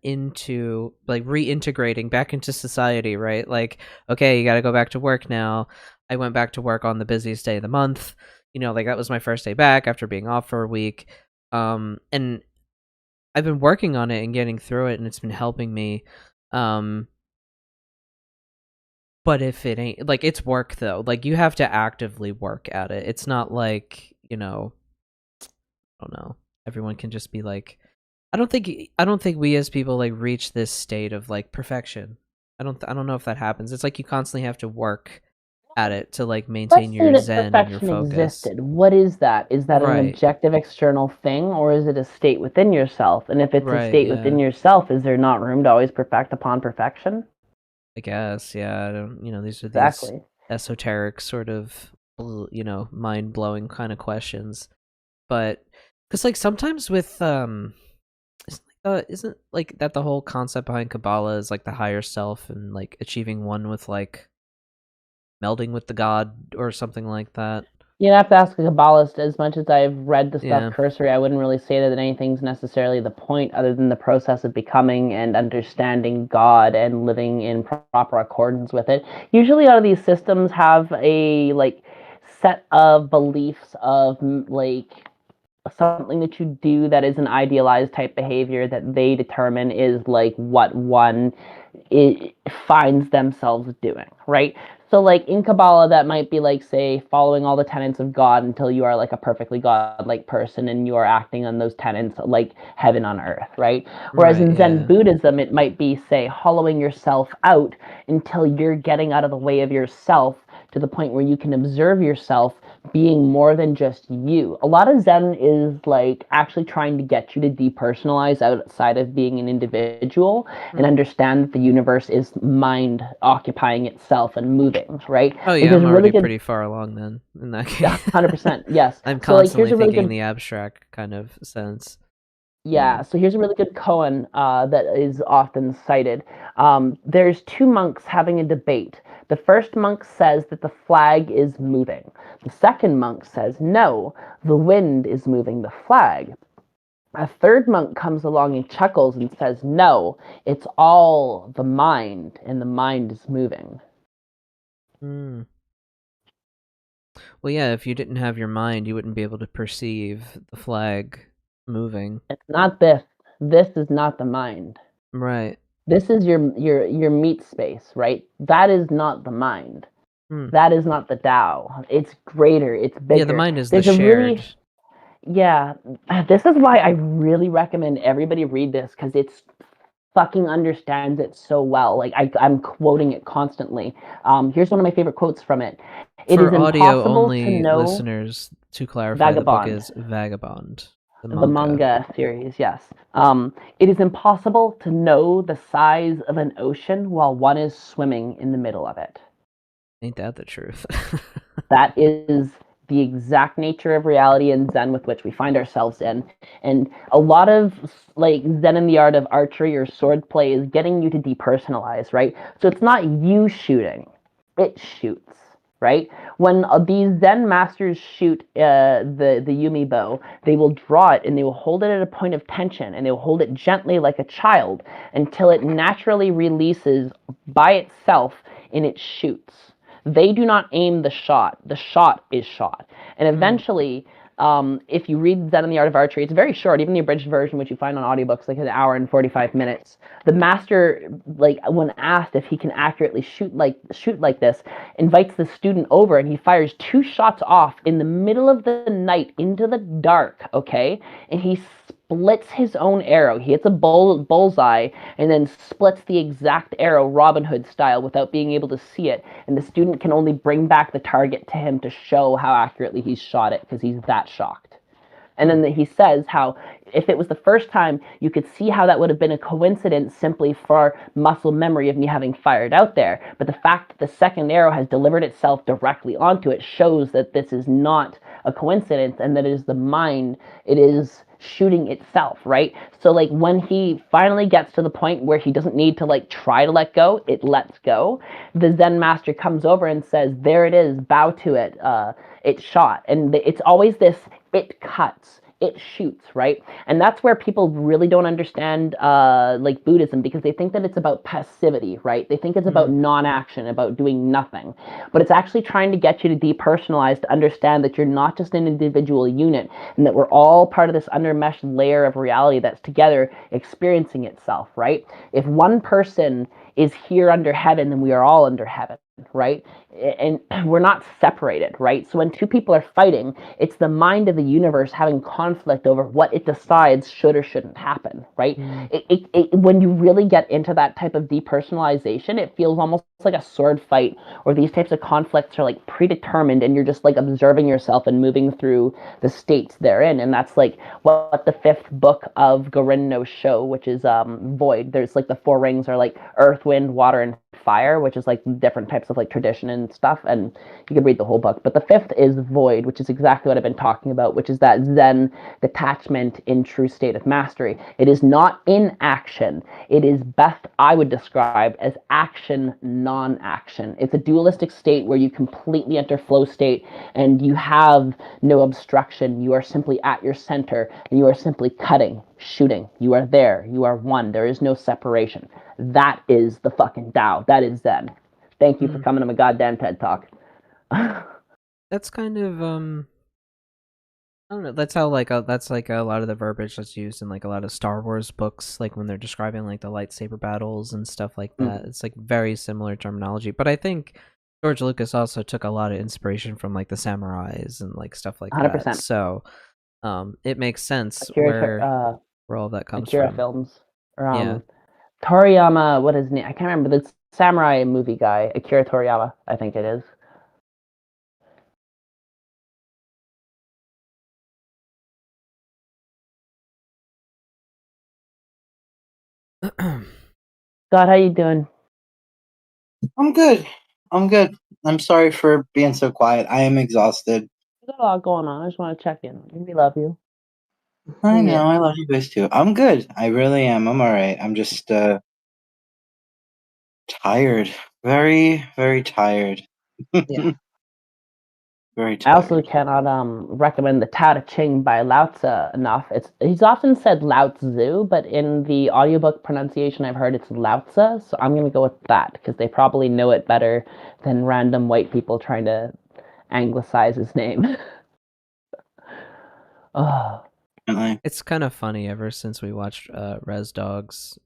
into, like, reintegrating back into society, right? Like, okay, you got to go back to work now. I went back to work on the busiest day of the month. Like, that was my first day back after being off for a week. And I've been working on it and getting through it, and it's been helping me. But if it ain't, like, it's work though. Like, you have to actively work at it. It's not like, I don't know. Everyone can just be like, I don't think we as people like reach this state of like perfection. I don't know if that happens. It's like you constantly have to work at it to like maintain your zen and your focus. Existed. What is that? Is that an objective external thing, or is it a state within yourself? And if it's a state within yourself, is there not room to always perfect upon perfection? I guess, yeah. I don't, these are these esoteric sort of, mind-blowing kind of questions. But because like sometimes with isn't like that the whole concept behind Kabbalah is like the higher self and like achieving one with, like, melding with the god or something like that? You have to ask a Kabbalist. As much as I've read the stuff cursory, I wouldn't really say that anything's necessarily the point, other than the process of becoming and understanding God and living in proper accordance with it. Usually, all of these systems have a like set of beliefs of like something that you do that is an idealized type behavior that they determine is like what one finds themselves doing, right? So like in Kabbalah, that might be like, say, following all the tenets of God until you are like a perfectly godlike person and you are acting on those tenets like heaven on earth, right? Whereas in Zen Buddhism, it might be, say, hollowing yourself out until you're getting out of the way of yourself to the point where you can observe yourself being more than just you. A lot of Zen is like actually trying to get you to depersonalize outside of being an individual and understand that the universe is mind occupying itself and moving, right? Oh yeah, I'm already pretty far along then in that case. 100%, yes. I'm So, like, constantly thinking in the abstract kind of sense. Yeah, so here's a really good koan that is often cited. There's two monks having a debate. The first monk says that the flag is moving. The second monk says, no, the wind is moving the flag. A third monk comes along and chuckles and says, no, it's all the mind, and the mind is moving. Mm. Well, yeah, if you didn't have your mind, you wouldn't be able to perceive the flag moving. It's not this. This is not the mind. Right. This is your meat space, right? That is not the mind. That is not the Tao. It's greater. It's bigger. Yeah, the mind is the shared. Yeah, this is why I really recommend everybody read this, because it's fucking understands it so well. Like I'm quoting it constantly. Here's one of my favorite quotes from it. It is impossible to know. Listeners, to clarify, the book is Vagabond. The manga series, yes. It is impossible to know the size of an ocean while one is swimming in the middle of it. Ain't that the truth? That is the exact nature of reality and Zen with which we find ourselves in. And a lot of like Zen in the art of archery or swordplay is getting you to depersonalize, right? So it's not you shooting, it shoots, right? When these Zen masters shoot the Yumi bow, they will draw it and they will hold it at a point of tension, and they will hold it gently like a child until it naturally releases by itself and it shoots. They do not aim the shot. The shot is shot. And eventually, if you read Zen in the Art of Archery, it's very short. Even the abridged version, which you find on audiobooks, like an hour and 45 minutes. The master, like when asked if he can accurately shoot like this, invites the student over and he fires 2 shots off in the middle of the night into the dark, okay? And he splits his own arrow. He hits a bullseye and then splits the exact arrow Robin Hood style without being able to see it. And the student can only bring back the target to him to show how accurately he's shot it, because he's that shocked. And then he says how if it was the first time, you could see how that would have been a coincidence simply for muscle memory of me having fired out there. But the fact that the second arrow has delivered itself directly onto it shows that this is not a coincidence and that it is the mind. It is shooting itself, right? So like when he finally gets to the point where he doesn't need to like try to let go, it lets go. The Zen master comes over and says, there it is, bow to it, it's shot. And it's always this, it cuts, it shoots, right? And that's where people really don't understand like Buddhism, because they think that it's about passivity, right? They think it's about non-action, about doing nothing. But it's actually trying to get you to depersonalize, to understand that you're not just an individual unit, and that we're all part of this undermeshed layer of reality that's together experiencing itself, right? If one person is here under heaven, then we are all under heaven, right? And we're not separated, right? So when two people are fighting, it's the mind of the universe having conflict over what it decides should or shouldn't happen, right? When you really get into that type of depersonalization, it feels almost like a sword fight, or these types of conflicts are like predetermined, and you're just like observing yourself and moving through the states therein. And that's like what the 5th book of Gorin show, which is Void. There's like the 4 rings are like earth, wind, water, and fire, which is like different types of like tradition and stuff, and you can read the whole book. But the 5th is Void, which is exactly what I've been talking about, which is that Zen detachment in true state of mastery. It is not in action. It is best I would describe as action non-action. It's a dualistic state where you completely enter flow state and you have no obstruction. You are simply at your center and you are simply cutting, shooting. You are there. You are one. There is no separation. That is the fucking Tao. That is Zen. Thank you for coming to my goddamn TED Talk. That's kind of I don't know. That's how that's like a lot of the verbiage that's used in like a lot of Star Wars books, like when they're describing like the lightsaber battles and stuff like that. It's like very similar terminology. But I think George Lucas also took a lot of inspiration from like the samurais and like stuff like 100%. That. So it makes sense where all that comes Akira from. Films. Or, Toriyama, what is his name? I can't remember. The samurai movie guy, Akira Toriyama, I think it is. Scott, how you doing? I'm good. I'm sorry for being so quiet. I am exhausted. There's a lot going on. I just want to check in. We love you. I know. I love you guys too. I'm good. I really am. I'm all right. I'm just tired. Very, very tired. Yeah. Very tired. I also cannot recommend the Tao Te Ching by Lao Tzu enough. He's often said Lao Tzu, but in the audiobook pronunciation I've heard it's Lao Tzu, so I'm gonna go with that because they probably know it better than random white people trying to anglicize his name. Oh. It's kind of funny ever since we watched Res Dogs,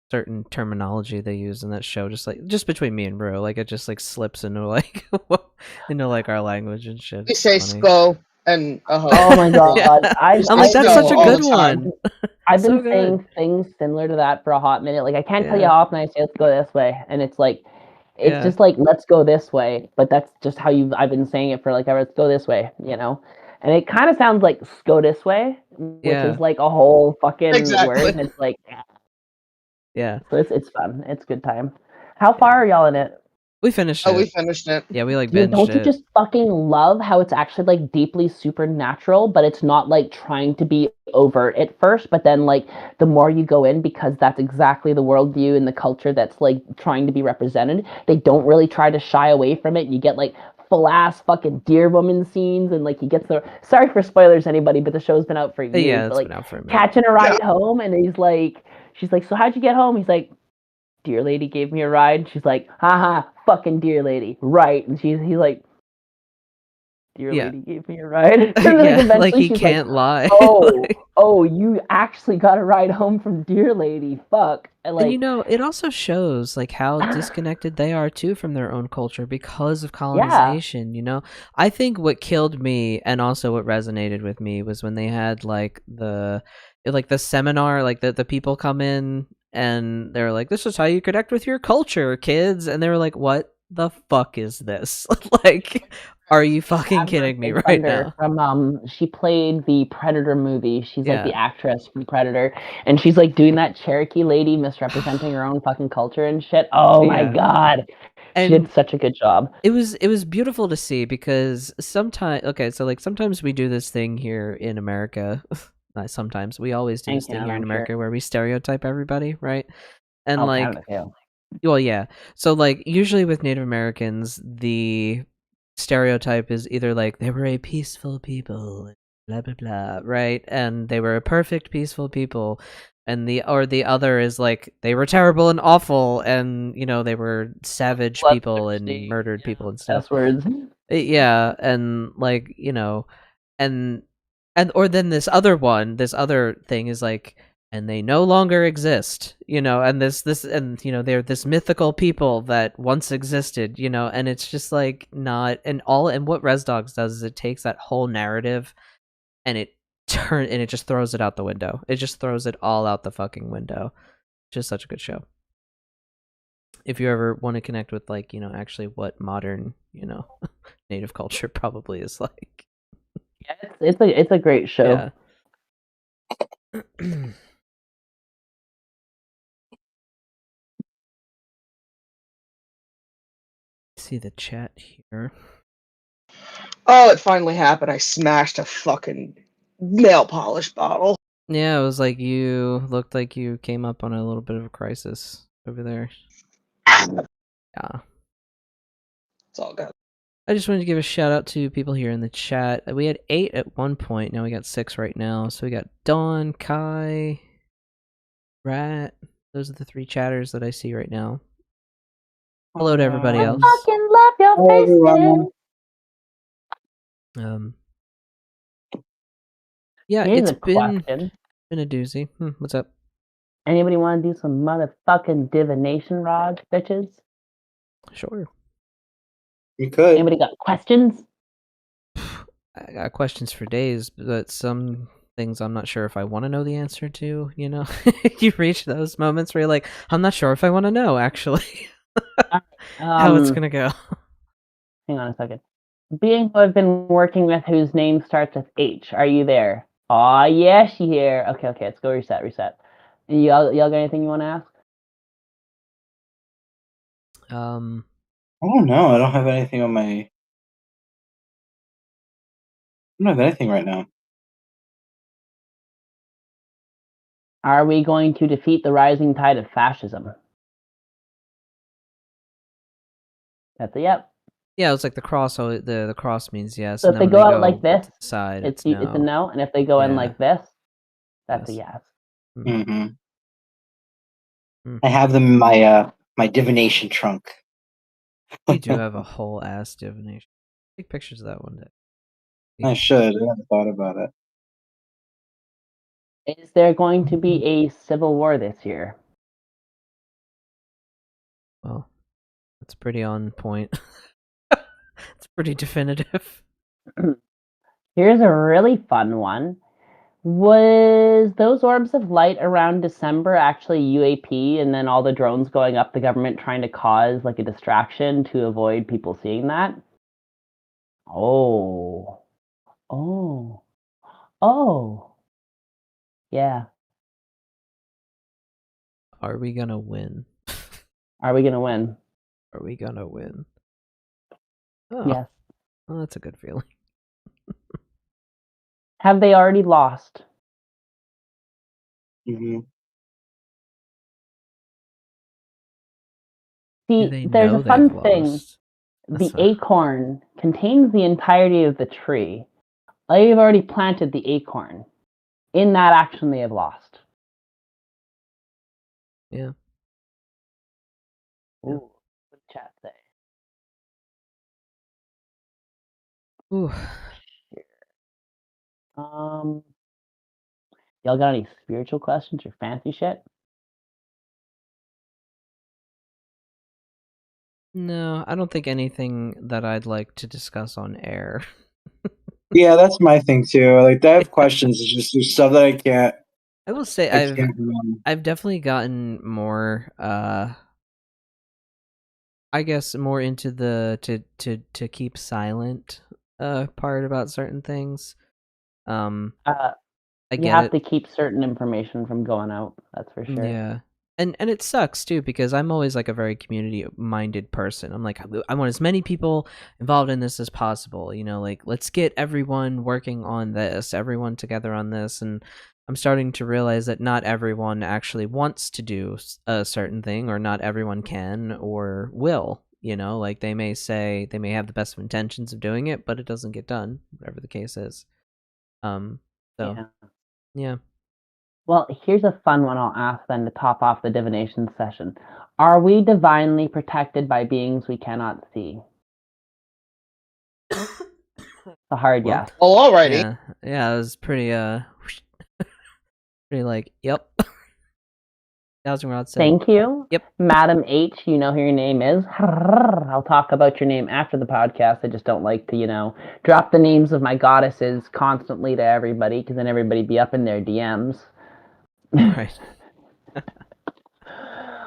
certain terminology they use in that show, just between me and Bro, like it just like slips into like into like our language and shit. We say "sko" and oh my god, yeah. I'm like, that's such a good one. I've been saying things similar to that for a hot minute. Like I can't tell you how often I say let's go this way, and it's like it's just like let's go this way, but that's just how I've been saying it for like ever. Let's go this way, you know. And it kind of sounds like "go this way," which is like a whole fucking word, and it's like yeah. So it's fun. It's a good time. How far are y'all in it? We finished it. Oh, we finished it. Yeah, we like binged don't you just fucking love how it's actually like deeply supernatural, but it's not like trying to be overt at first, but then like the more you go in, because that's exactly the worldview and the culture that's like trying to be represented, they don't really try to shy away from it. You get like full ass fucking deer woman scenes, and like he gets the sorry for spoilers anybody, but the show's been out for years. Yeah, but, like been out for a minute. Catching a ride home, and she's like, so how'd you get home? He's like, deer lady gave me a ride. She's like, haha, fucking deer lady, right? And he's like, deer lady gave me a ride. And like he can't lie. Oh, you actually got a ride home from deer lady. Fuck. And you know, it also shows like how disconnected they are too from their own culture because of colonization. You know, I think what killed me and also what resonated with me was when they had like the seminar, like the people come in and they're like, this is how you connect with your culture, kids. And they were like, what the fuck is this? Like, are you fucking kidding me right now? From she played the Predator movie. She's like the actress from Predator, and she's like doing that Cherokee lady misrepresenting her own fucking culture and shit. Oh my god. She did such a good job. It was beautiful to see because sometimes we do this thing here in America. Not sometimes, we always do this thing here in America where we stereotype everybody, right? And well, yeah. So like usually with Native Americans, the stereotype is either like they were a peaceful people, blah blah blah, right? And they were a perfect peaceful people. And the other is like they were terrible and awful, and you know they were savage people and murdered people and stuff. Words. Yeah, and like you know, and or then this other thing is like, and they no longer exist, you know, and this and you know they're this mythical people that once existed, you know, and it's just like not and what Res Dogs does is it takes that whole narrative and it just throws it out the window. It just throws it all out the fucking window. Just such a good show. If you ever want to connect with like, you know, actually what modern, you know, Native culture probably is like. Yeah, it's a great show. Yeah. See the chat here. Oh, it finally happened. I smashed a fucking nail polish bottle. Yeah, it was like you looked like you came up on a little bit of a crisis over there. Yeah. It's all good. I just wanted to give a shout out to people here in the chat. We had 8 at one point. Now we got 6 right now. So we got Dawn, Kai, Rat. Those are the 3 chatters that I see right now. Hello to everybody else. I fucking love your face. Yeah, it's been a doozy. What's up? Anybody want to do some motherfucking divination, Rod, bitches? Sure. You could. Anybody got questions? I got questions for days, but some things I'm not sure if I want to know the answer to, you know? You reach those moments where you're like, I'm not sure if I want to know, actually. How it's going to go. Hang on a second. Being who I've been working with whose name starts with H, are you there? Aw, yes, you here. Okay, let's go reset. Y'all got anything you want to ask? I don't know. I don't have anything on my. I don't have anything right now. Are we going to defeat the rising tide of fascism? That's a yep. Yeah, it's like the cross. The cross means yes. So and if they then go when out like this, side, it's no. a no, and if they go in like this, that's a yes. Mm-hmm. I have them in my my divination trunk. You do have a whole ass divination. Take pictures of that one day. I should. I haven't thought about it. Is there going to be a civil war this year? Well, that's pretty on point. It's pretty definitive. Here's a really fun one. Was those orbs of light around December actually UAP and then all the drones going up, the government trying to cause like a distraction to avoid people seeing that? Oh. Yeah. Are we gonna win? Are we gonna win? Are we gonna win? Oh. Yes. Well, that's a good feeling. Have they already lost? Mm-hmm. See, there's a fun thing. The acorn contains the entirety of the tree. They've already planted the acorn. In that action, they have lost. Yeah. Ooh, what did chat say? Ooh. Y'all got any spiritual questions or fancy shit? No, I don't think anything that I'd like to discuss on air. Yeah, that's my thing too. Like, I have questions. It's just there's stuff that I can't. I will say I've definitely gotten more I guess more into the to keep silent part about certain things. You have to keep certain information from going out, that's for sure. Yeah. And it sucks too, because I'm always like a very community minded person. I'm like, I want as many people involved in this as possible, you know, like let's get everyone working on this, everyone together on this. And I'm starting to realize that not everyone actually wants to do a certain thing, or not everyone can or will, you know, like they may say they may have the best of intentions of doing it, but it doesn't get done, whatever the case is. Yeah. Well, here's a fun one I'll ask then to top off the divination session. Are we divinely protected by beings we cannot see? It's a hard yes. Oh, alrighty. Yeah, it was pretty pretty like, yep. Thank you. Yep. Madam H, you know who your name is. I'll talk about your name after the podcast. I just don't like to, you know, drop the names of my goddesses constantly to everybody, because then everybody be up in their DMs. Right.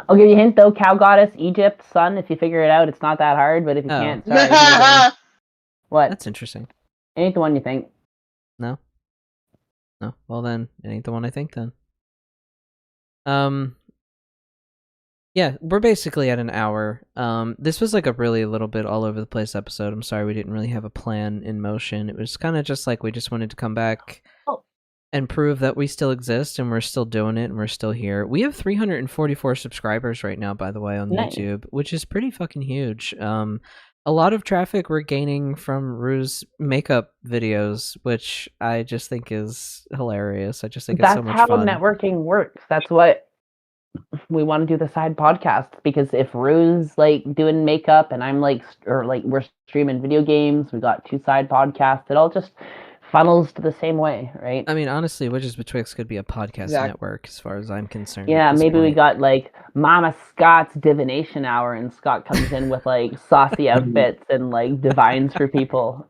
I'll give you a hint though. Cow goddess, Egypt, sun. If you figure it out, it's not that hard. But if you can't, sorry. What? That's interesting. It ain't the one you think. No. Well then, it ain't the one I think then. Yeah, we're basically at an hour. This was like a really little bit all over the place episode. I'm sorry we didn't really have a plan in motion. It was kind of just like we just wanted to come back and prove that we still exist and we're still doing it and we're still here. We have 344 subscribers right now, by the way, on YouTube, which is pretty fucking huge. A lot of traffic we're gaining from Rue's makeup videos, which I just think is hilarious. I just think it's so much fun. That's how networking works. That's what we want to do, the side podcast, because if Rue's like doing makeup and I'm like, or like we're streaming video games, we got 2 side podcasts, it all just funnels to the same way, right? I mean, honestly, Witches Betwixt could be a podcast network as far as I'm concerned. Yeah, maybe we got like Mama Scott's divination hour, and Scott comes in with like saucy outfits and like divines for people.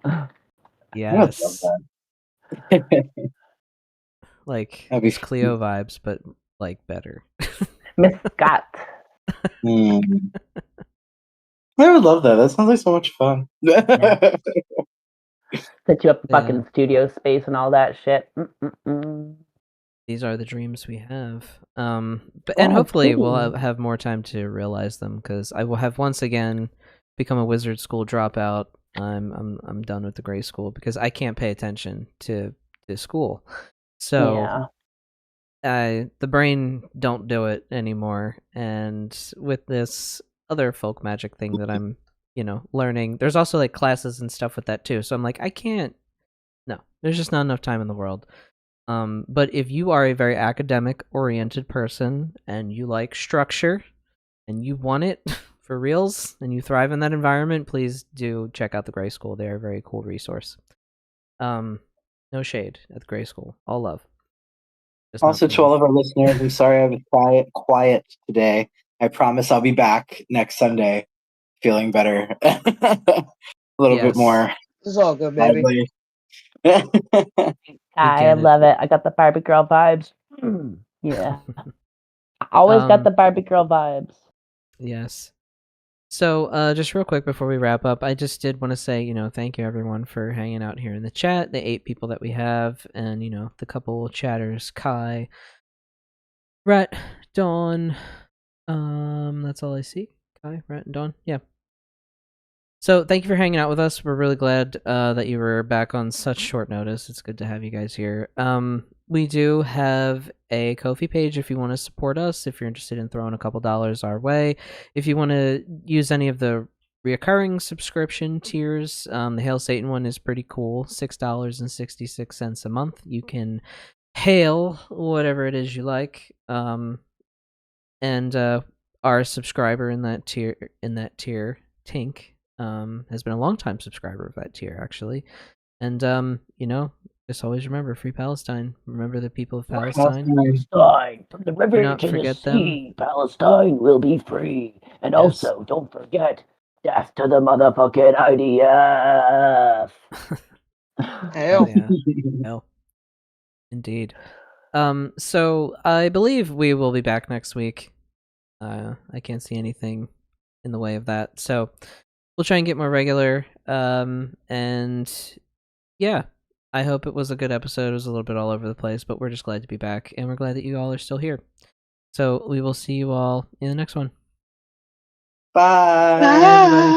Yes. Like Miss Cleo vibes, but like better. Miss Scott. I would love that. That sounds like so much fun. Set you up fucking studio space and all that shit. these are the dreams we have. And hopefully we'll have more time to realize them, because I will have once again become a wizard school dropout. I'm done with the gray school because I can't pay attention to school. So the brain don't do it anymore. And with this other folk magic thing that I'm, learning, there's also like classes and stuff with that too. So I'm like, I can't. No, there's just not enough time in the world. But if you are a very academic-oriented person and you like structure and you want it for reals and you thrive in that environment, please do check out the Gray School. They're a very cool resource. No shade at the Gray School. All love. Just also, to all of our listeners, I'm sorry I was quiet today. I promise I'll be back next Sunday, feeling better, a little bit more. It's all good, baby. I love it. I got the Barbie girl vibes. Yeah. I always got the Barbie girl vibes. Yes. So, just real quick before we wrap up, I just did want to say, thank you everyone for hanging out here in the chat, the 8 people that we have, and, the couple chatters, Kai, Rat, Dawn, that's all I see. Kai, Rat, and Dawn, yeah. So, thank you for hanging out with us. We're really glad that you were back on such short notice. It's good to have you guys here. We do have a Ko-fi page if you want to support us, if you're interested in throwing a couple dollars our way. If you want to use any of the reoccurring subscription tiers, the Hail Satan one is pretty cool, $6.66 a month. You can hail whatever it is you like. And our subscriber in that tier, Tink, has been a long-time subscriber of that tier, actually. And, just always remember, free Palestine. Remember the people of Palestine. Palestine, from the river to the sea, Palestine will be free. And also, don't forget, death to the motherfucking IDF. Hell. Hell. Indeed. So I believe we will be back next week. I can't see anything in the way of that. So we'll try and get more regular. And yeah, I hope it was a good episode. It was a little bit all over the place, but we're just glad to be back, and we're glad that you all are still here. So we will see you all in the next one. Bye. Bye, everybody.